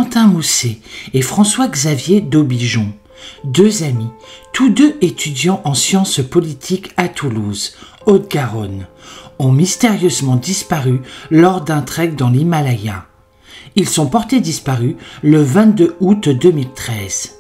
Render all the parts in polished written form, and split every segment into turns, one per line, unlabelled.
Valentin Mousset et François-Xavier d'Aubigeon, deux amis, tous deux étudiants en sciences politiques à Toulouse, Haute-Garonne, ont mystérieusement disparu lors d'un trek dans l'Himalaya. Ils sont portés disparus le 22 août 2013.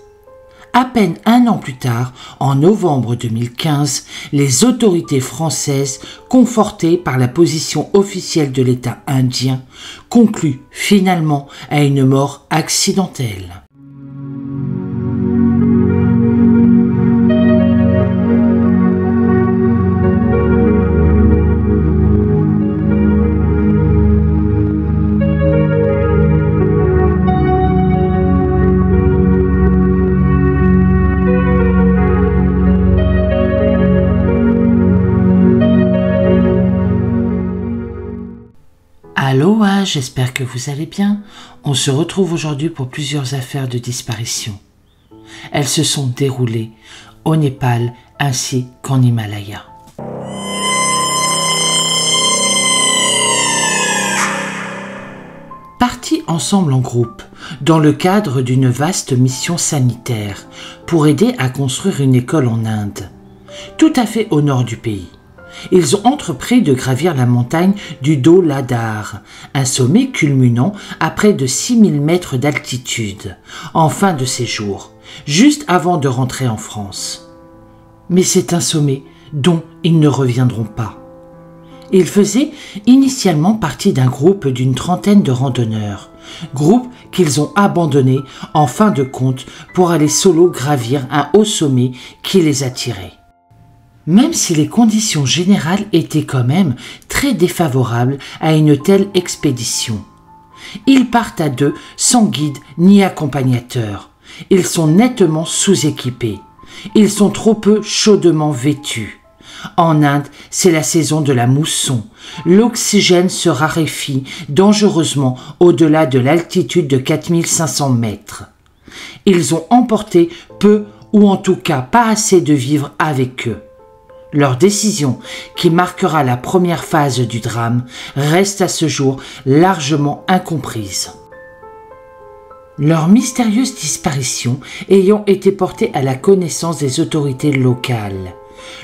À peine un an plus tard, en novembre 2015, les autorités françaises, confortées par la position officielle de l'État indien, concluent finalement à une mort accidentelle. Aloha, j'espère que vous allez bien. On se retrouve aujourd'hui pour plusieurs affaires de disparition. Elles se sont déroulées au Népal ainsi qu'en Himalaya. Partis ensemble en groupe, dans le cadre d'une vaste mission sanitaire, pour aider à construire une école en Inde, tout à fait au nord du pays. Ils ont entrepris de gravir la montagne du Dhauladhar, un sommet culminant à près de 6000 mètres d'altitude, en fin de séjour, juste avant de rentrer en France. Mais c'est un sommet dont ils ne reviendront pas. Ils faisaient initialement partie d'un groupe d'une trentaine de randonneurs, groupe qu'ils ont abandonné en fin de compte pour aller solo gravir un haut sommet qui les attirait. Même si les conditions générales étaient quand même très défavorables à une telle expédition. Ils partent à deux, sans guide ni accompagnateur. Ils sont nettement sous-équipés. Ils sont trop peu chaudement vêtus. En Inde, c'est la saison de la mousson. L'oxygène se raréfie dangereusement au-delà de l'altitude de 4500 mètres. Ils ont emporté peu ou en tout cas pas assez de vivres avec eux. Leur décision, qui marquera la première phase du drame, reste à ce jour largement incomprise. Leur mystérieuse disparition ayant été portée à la connaissance des autorités locales.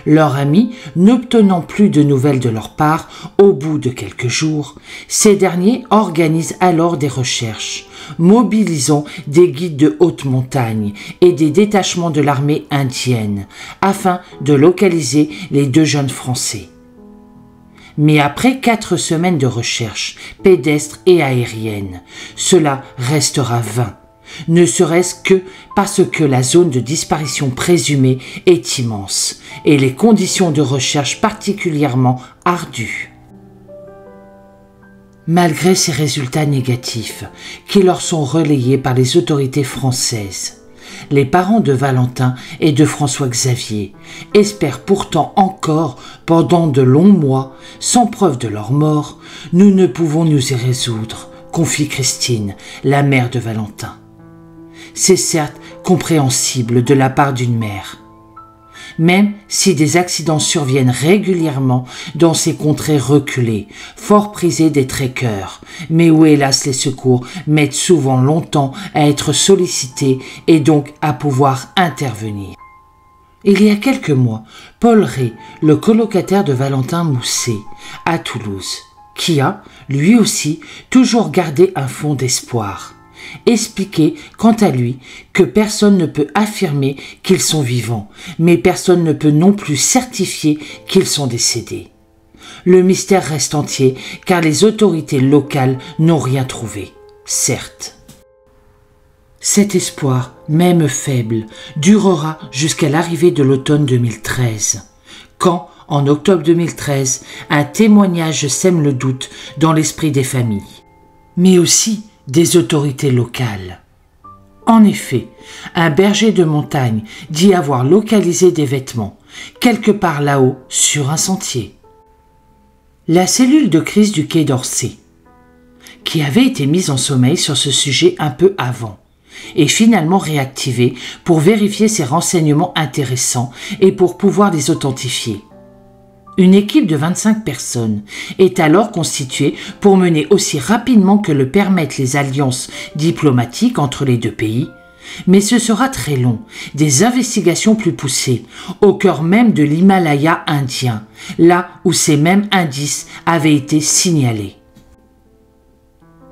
Leurs amis, n'obtenant plus de nouvelles de leur part au bout de quelques jours, ces derniers organisent alors des recherches, mobilisant des guides de haute montagne et des détachements de l'armée indienne, afin de localiser les deux jeunes Français. Mais après 4 semaines de recherche, pédestres et aériennes, cela restera vain, ne serait-ce que parce que la zone de disparition présumée est immense et les conditions de recherche particulièrement ardues. Malgré ces résultats négatifs qui leur sont relayés par les autorités françaises, les parents de Valentin et de François-Xavier espèrent pourtant encore pendant de longs mois, sans preuve de leur mort, « Nous ne pouvons nous y résoudre », confie Christine, la mère de Valentin. C'est certes compréhensible de la part d'une mère. Même si des accidents surviennent régulièrement dans ces contrées reculées, fort prisées des trekkers, mais où hélas les secours mettent souvent longtemps à être sollicités et donc à pouvoir intervenir. Il y a quelques mois, Paul Ray, le colocataire de Valentin Mousset, à Toulouse, qui a, lui aussi, toujours gardé un fond d'espoir, expliquait quant à lui que personne ne peut affirmer qu'ils sont vivants, mais personne ne peut non plus certifier qu'ils sont décédés. Le mystère reste entier car les autorités locales n'ont rien trouvé, certes. Cet espoir, même faible, durera jusqu'à l'arrivée de l'automne 2013, quand, en octobre 2013, un témoignage sème le doute dans l'esprit des familles, mais aussi des autorités locales. En effet, un berger de montagne dit avoir localisé des vêtements, quelque part là-haut, sur un sentier. La cellule de crise du Quai d'Orsay, qui avait été mise en sommeil sur ce sujet un peu avant, est finalement réactivée pour vérifier ces renseignements intéressants et pour pouvoir les authentifier. Une équipe de 25 personnes est alors constituée pour mener aussi rapidement que le permettent les alliances diplomatiques entre les deux pays, mais ce sera très long, des investigations plus poussées, au cœur même de l'Himalaya indien, là où ces mêmes indices avaient été signalés.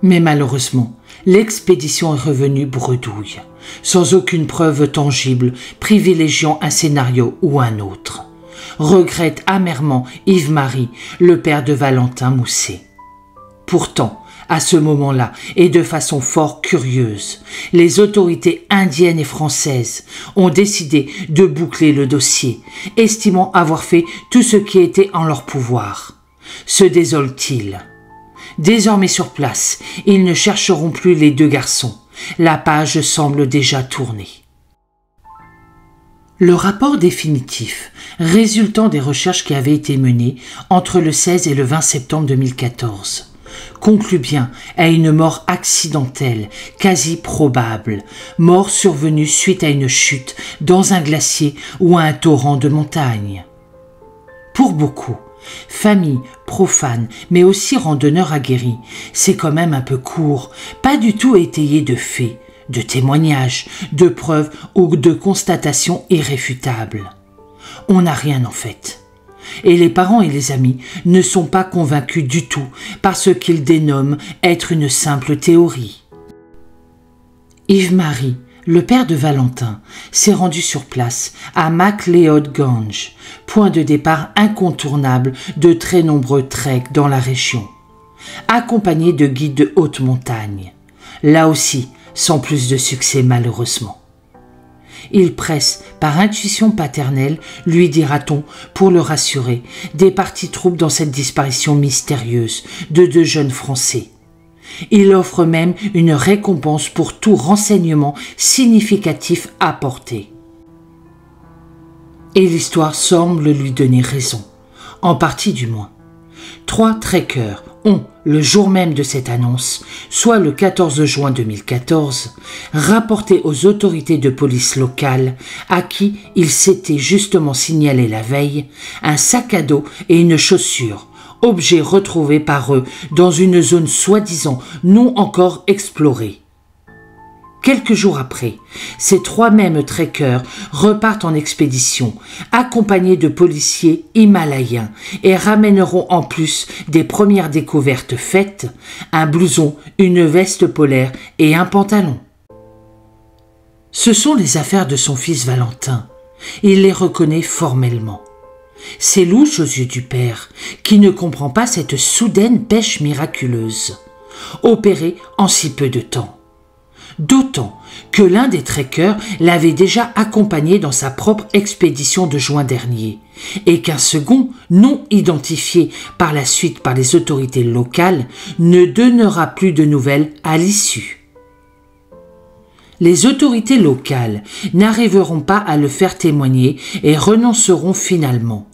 Mais malheureusement, l'expédition est revenue bredouille, sans aucune preuve tangible privilégiant un scénario ou un autre. Regrette amèrement Yves-Marie, le père de Valentin Mousset. Pourtant, à ce moment-là, et de façon fort curieuse, les autorités indiennes et françaises ont décidé de boucler le dossier, estimant avoir fait tout ce qui était en leur pouvoir. Se désolent-ils ? Désormais sur place, ils ne chercheront plus les deux garçons. La page semble déjà tournée. Le rapport définitif, résultant des recherches qui avaient été menées entre le 16 et le 20 septembre 2014, conclut bien à une mort accidentelle, quasi probable, mort survenue suite à une chute dans un glacier ou à un torrent de montagne. Pour beaucoup, famille, profane, mais aussi randonneurs aguerris, c'est quand même un peu court, pas du tout étayé de faits, de témoignages, de preuves ou de constatations irréfutables. On n'a rien en fait. Et les parents et les amis ne sont pas convaincus du tout par ce qu'ils dénomment être une simple théorie. Yves-Marie, le père de Valentin, s'est rendu sur place à McLeod Ganj, point de départ incontournable de très nombreux treks dans la région, accompagné de guides de haute montagne. Là aussi, sans plus de succès malheureusement. Il presse, par intuition paternelle, lui dira-t-on, pour le rassurer, des parties troubles dans cette disparition mystérieuse de deux jeunes Français. Il offre même une récompense pour tout renseignement significatif apporté. Et l'histoire semble lui donner raison, en partie du moins. 3 trekkers ont, le jour même de cette annonce, soit le 14 juin 2014, rapporté aux autorités de police locales, à qui il s'était justement signalé la veille, un sac à dos et une chaussure, objets retrouvés par eux dans une zone soi-disant non encore explorée. Quelques jours après, ces 3 mêmes trekkers repartent en expédition, accompagnés de policiers himalayens, et ramèneront en plus des premières découvertes faites, un blouson, une veste polaire et un pantalon. Ce sont les affaires de son fils Valentin. Il les reconnaît formellement. C'est louche aux yeux du père, qui ne comprend pas cette soudaine pêche miraculeuse, opérée en si peu de temps. D'autant que l'un des trekkers l'avait déjà accompagné dans sa propre expédition de juin dernier, et qu'un second, non identifié par la suite par les autorités locales, ne donnera plus de nouvelles à l'issue. Les autorités locales n'arriveront pas à le faire témoigner et renonceront finalement.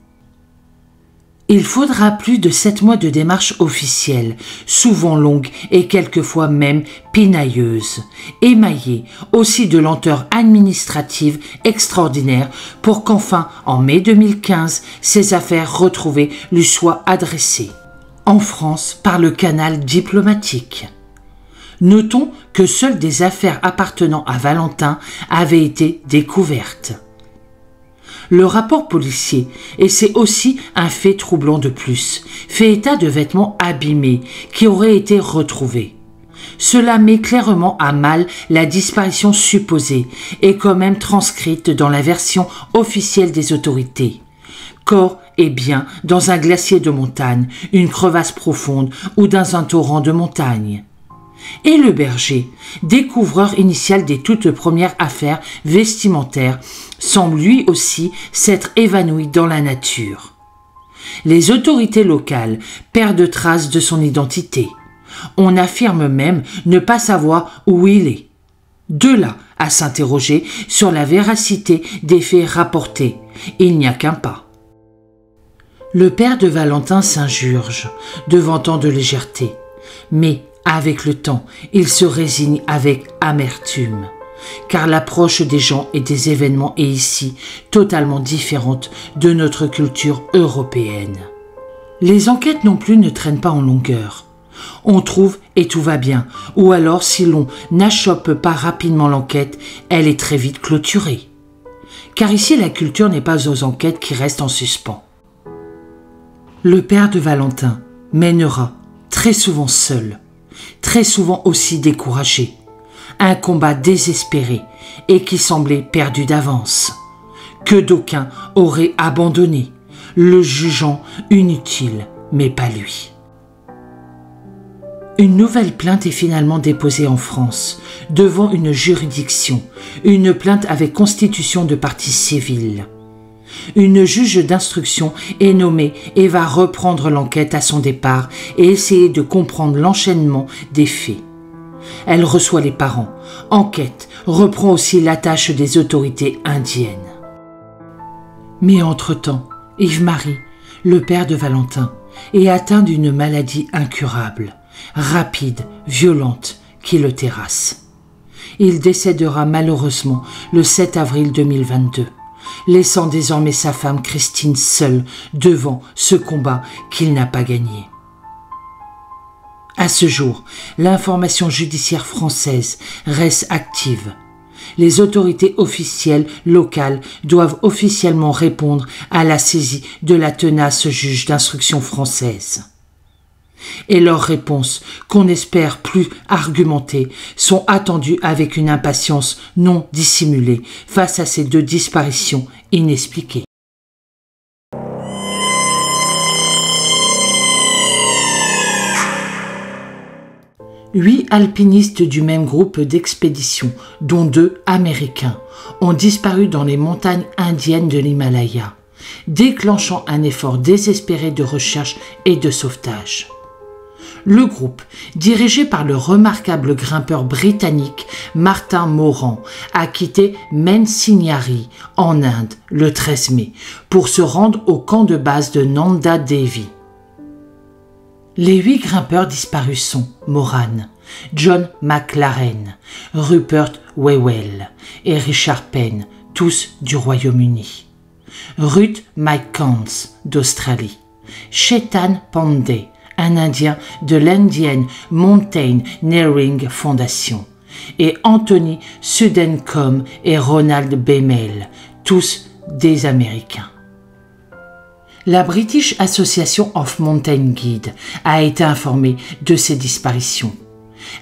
Il faudra plus de 7 mois de démarches officielles, souvent longues et quelquefois même pinailleuses, émaillées aussi de lenteurs administratives extraordinaires pour qu'enfin, en mai 2015, ces affaires retrouvées lui soient adressées, en France par le canal diplomatique. Notons que seules des affaires appartenant à Valentin avaient été découvertes. Le rapport policier, et c'est aussi un fait troublant de plus, fait état de vêtements abîmés qui auraient été retrouvés. Cela met clairement à mal la disparition supposée et quand même transcrite dans la version officielle des autorités. Corps et biens dans un glacier de montagne, une crevasse profonde ou dans un torrent de montagne. Et le berger, découvreur initial des toutes premières affaires vestimentaires, semble lui aussi s'être évanoui dans la nature. Les autorités locales perdent trace de son identité. On affirme même ne pas savoir où il est. De là à s'interroger sur la véracité des faits rapportés, il n'y a qu'un pas. Le père de Valentin s'insurge devant tant de légèreté, mais avec le temps, il se résigne avec amertume. car l'approche des gens et des événements est ici totalement différente de notre culture européenne. Les enquêtes non plus ne traînent pas en longueur. On trouve et tout va bien, ou alors si l'on n'achoppe pas rapidement l'enquête, elle est très vite clôturée. Car ici la culture n'est pas aux enquêtes qui restent en suspens. Le père de Valentin mènera, très souvent seul, très souvent aussi découragé, un combat désespéré et qui semblait perdu d'avance, que d'aucuns auraient abandonné, le jugeant inutile, mais pas lui. Une nouvelle plainte est finalement déposée en France, devant une juridiction, une plainte avec constitution de partie civile. Une juge d'instruction est nommée et va reprendre l'enquête à son départ et essayer de comprendre l'enchaînement des faits. Elle reçoit les parents, enquête, reprend aussi la tâche des autorités indiennes. Mais entre-temps, Yves-Marie, le père de Valentin, est atteint d'une maladie incurable, rapide, violente, qui le terrasse. Il décédera malheureusement le 7 avril 2022, laissant désormais sa femme Christine seule devant ce combat qu'il n'a pas gagné. À ce jour, l'information judiciaire française reste active. Les autorités officielles locales doivent officiellement répondre à la saisie de la tenace juge d'instruction française. Et leurs réponses, qu'on espère plus argumentées, sont attendues avec une impatience non dissimulée face à ces deux disparitions inexpliquées. Huit alpinistes du même groupe d'expédition, dont 2 Américains, ont disparu dans les montagnes indiennes de l'Himalaya, déclenchant un effort désespéré de recherche et de sauvetage. Le groupe, dirigé par le remarquable grimpeur britannique Martin Moran, a quitté Mensignari en Inde le 13 mai pour se rendre au camp de base de Nanda Devi. Les 8 grimpeurs disparus sont Moran, John McLaren, Rupert Whewell et Richard Penn, tous du Royaume-Uni. Ruth McCants d'Australie, Chetan Pandey, un Indien de l'Indian Mountaineering Foundation, et Anthony Sudencombe et Ronald Bemmel, tous des Américains. La British Association of Mountain Guides a été informée de ces disparitions.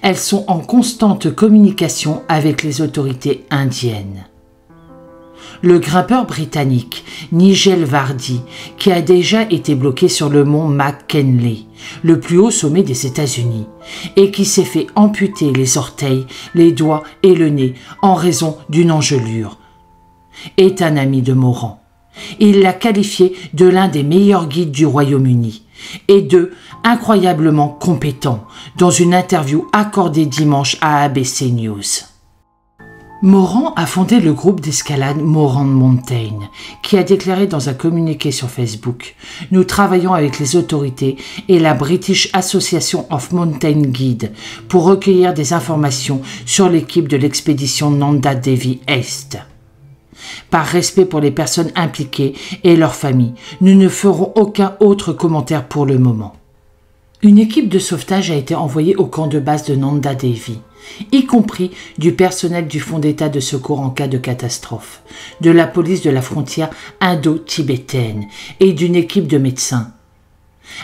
Elles sont en constante communication avec les autorités indiennes. Le grimpeur britannique Nigel Vardy, qui a déjà été bloqué sur le mont McKinley, le plus haut sommet des États-Unis, et qui s'est fait amputer les orteils, les doigts et le nez en raison d'une engelure, est un ami de Moran. Il l'a qualifié de l'un des meilleurs guides du Royaume-Uni et de incroyablement compétent dans une interview accordée dimanche à ABC News. Moran a fondé le groupe d'escalade Moran Mountain, qui a déclaré dans un communiqué sur Facebook « Nous travaillons avec les autorités et la British Association of Mountain Guides pour recueillir des informations sur l'équipe de l'expédition Nanda Devi Est. Par respect pour les personnes impliquées et leurs familles, nous ne ferons aucun autre commentaire pour le moment. » Une équipe de sauvetage a été envoyée au camp de base de Nanda Devi, y compris du personnel du Fonds d'État de secours en cas de catastrophe, de la police de la frontière indo-tibétaine et d'une équipe de médecins.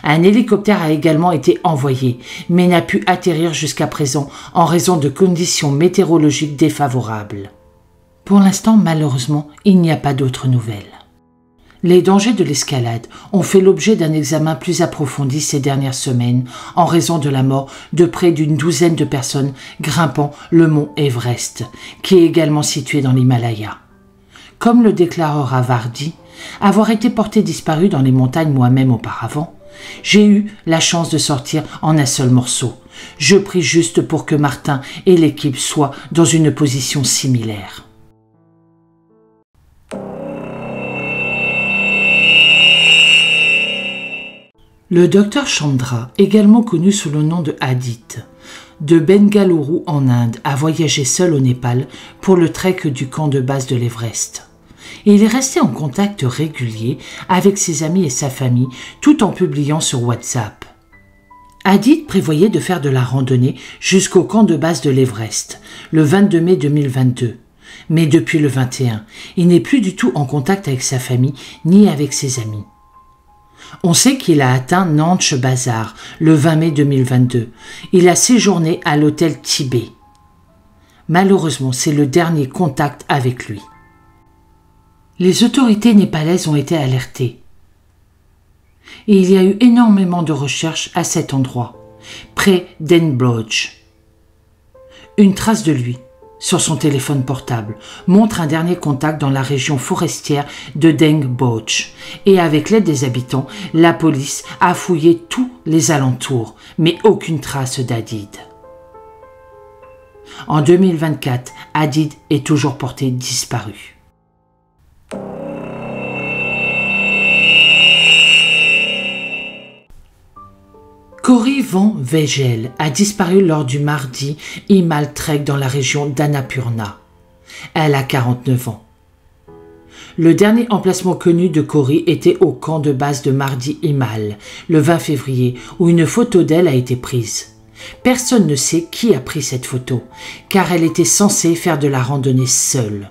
Un hélicoptère a également été envoyé, mais n'a pu atterrir jusqu'à présent en raison de conditions météorologiques défavorables. Pour l'instant, malheureusement, il n'y a pas d'autres nouvelles. Les dangers de l'escalade ont fait l'objet d'un examen plus approfondi ces dernières semaines en raison de la mort de près d'une douzaine de personnes grimpant le mont Everest, qui est également situé dans l'Himalaya. Comme le déclarera Vardy, avoir été porté disparu dans les montagnes moi-même auparavant, j'ai eu la chance de sortir en un seul morceau. Je prie juste pour que Martin et l'équipe soient dans une position similaire. Le docteur Chandra, également connu sous le nom de Hadith, de Bengaluru en Inde a voyagé seul au Népal pour le trek du camp de base de l'Everest. Il est resté en contact régulier avec ses amis et sa famille tout en publiant sur WhatsApp. Adit prévoyait de faire de la randonnée jusqu'au camp de base de l'Everest, le 22 mai 2022. Mais depuis le 21, il n'est plus du tout en contact avec sa famille ni avec ses amis. On sait qu'il a atteint Nanche Bazar le 20 mai 2022. Il a séjourné à l'hôtel Tibet. Malheureusement, c'est le dernier contact avec lui. Les autorités népalaises ont été alertées. Et il y a eu énormément de recherches à cet endroit, près d'Enbloch. Une trace de lui, sur son téléphone portable, montre un dernier contact dans la région forestière de Dengboch. Et avec l'aide des habitants, la police a fouillé tous les alentours, mais aucune trace d'Adid. En 2024, Adid est toujours porté disparu. Cory van Weigel a disparu lors du mardi Himal Trek dans la région d'Annapurna. Elle a 49 ans. Le dernier emplacement connu de Cory était au camp de base de Mardi Himal, le 20 février, où une photo d'elle a été prise. Personne ne sait qui a pris cette photo, car elle était censée faire de la randonnée seule.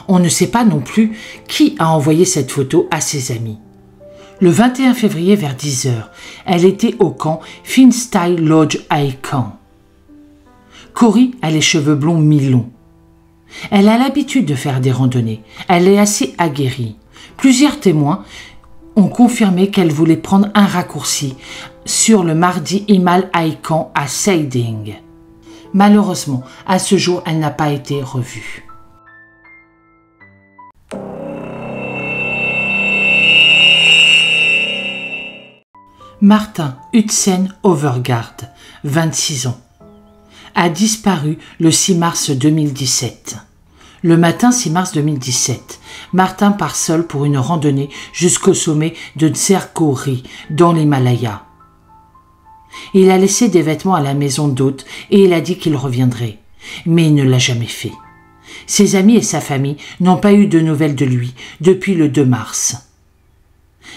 On ne sait pas non plus qui a envoyé cette photo à ses amis. Le 21 février vers 10h, elle était au camp Finstay Lodge Aikan. Cory a les cheveux blonds mi-longs. Elle a l'habitude de faire des randonnées. Elle est assez aguerrie. Plusieurs témoins ont confirmé qu'elle voulait prendre un raccourci sur le Mardi Himal Aikan à Seiding. Malheureusement, à ce jour, elle n'a pas été revue. Martin Hudsen Overgaard, 26 ans, a disparu le 6 mars 2017. Le matin 6 mars 2017, Martin part seul pour une randonnée jusqu'au sommet de Tserkori, dans l'Himalaya. Il a laissé des vêtements à la maison d'hôte et il a dit qu'il reviendrait, mais il ne l'a jamais fait. Ses amis et sa famille n'ont pas eu de nouvelles de lui depuis le 2 mars.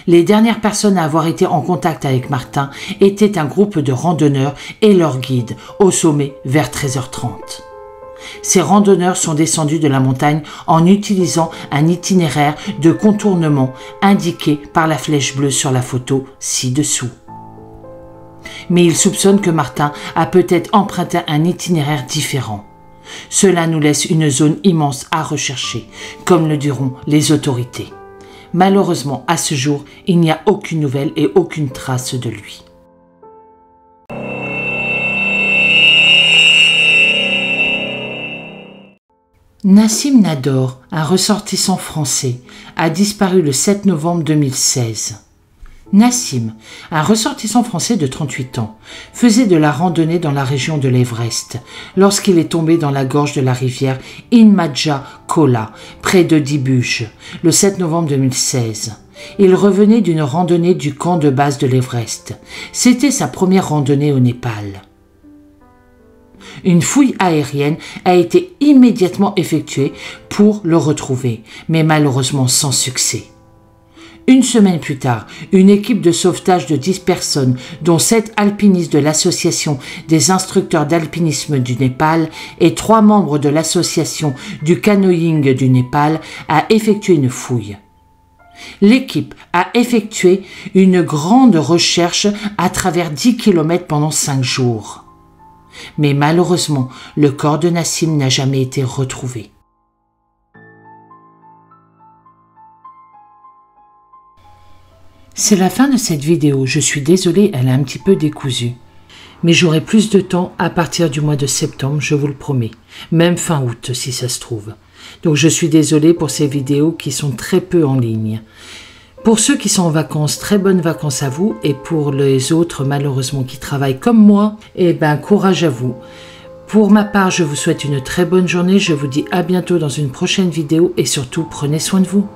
Les dernières personnes à avoir été en contact avec Martin étaient un groupe de randonneurs et leur guide au sommet vers 13h30. Ces randonneurs sont descendus de la montagne en utilisant un itinéraire de contournement indiqué par la flèche bleue sur la photo ci-dessous. Mais ils soupçonnent que Martin a peut-être emprunté un itinéraire différent. Cela nous laisse une zone immense à rechercher, comme le diront les autorités. Malheureusement, à ce jour, il n'y a aucune nouvelle et aucune trace de lui. Nassim Nador, un ressortissant français, a disparu le 7 novembre 2016. Nassim, un ressortissant français de 38 ans, faisait de la randonnée dans la région de l'Everest lorsqu'il est tombé dans la gorge de la rivière Inmadja Kola, près de Dibuj, le 7 novembre 2016. Il revenait d'une randonnée du camp de base de l'Everest. C'était sa première randonnée au Népal. Une fouille aérienne a été immédiatement effectuée pour le retrouver, mais malheureusement sans succès. Une semaine plus tard, une équipe de sauvetage de 10 personnes, dont 7 alpinistes de l'association des instructeurs d'alpinisme du Népal et 3 membres de l'association du canoeing du Népal, a effectué une fouille. L'équipe a effectué une grande recherche à travers 10 km pendant 5 jours. Mais malheureusement, le corps de Nassim n'a jamais été retrouvé. C'est la fin de cette vidéo, je suis désolée, elle est un petit peu décousue. Mais j'aurai plus de temps à partir du mois de septembre, je vous le promets. Même fin août, si ça se trouve. Donc je suis désolée pour ces vidéos qui sont très peu en ligne. Pour ceux qui sont en vacances, très bonnes vacances à vous. Et pour les autres, malheureusement, qui travaillent comme moi, eh ben, courage à vous. Pour ma part, je vous souhaite une très bonne journée. Je vous dis à bientôt dans une prochaine vidéo et surtout, prenez soin de vous.